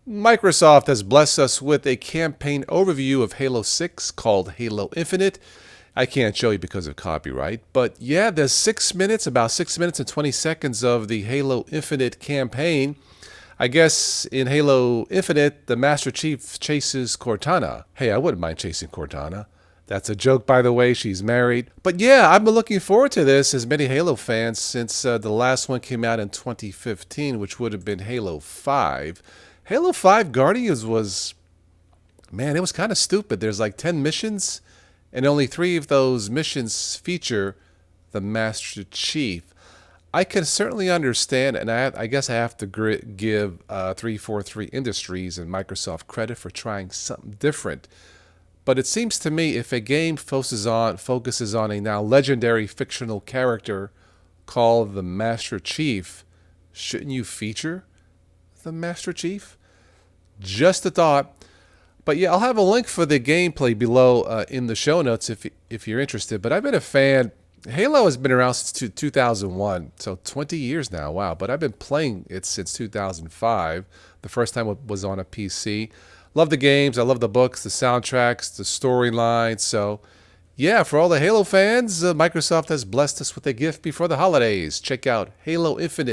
Microsoft has blessed us with a campaign overview of Halo 6 called Halo Infinite. I can't show you because of copyright, but yeah, there's 6 minutes, about 6 minutes and 20 seconds of the Halo Infinite campaign. I guess in Halo Infinite, the Master Chief chases Cortana. Hey, I wouldn't mind chasing Cortana. That's a joke, by the way. She's married. But yeah, I've been looking forward to this, as many Halo fans, since the last one came out in 2015, which would have been Halo 5. Halo 5 Guardians was, man, it was kind of stupid. There's like 10 missions, and only 3 of those missions feature the Master Chief. I can certainly understand, and I guess I have to give 343 Industries and Microsoft credit for trying something different. But it seems to me if a game focuses on a now legendary fictional character called the Master Chief, shouldn't you feature the Master Chief? Just a thought. But yeah, I'll have a link for the gameplay below in the show notes if you're interested. But I've been a fan. Halo has been around since 2001, so 20 years now. Wow! But I've been playing it since 2005. The first time it was on a PC. Love the games. I love the books, the soundtracks, the storyline. So yeah, for all the Halo fans, Microsoft has blessed us with a gift before the holidays. Check out Halo Infinite.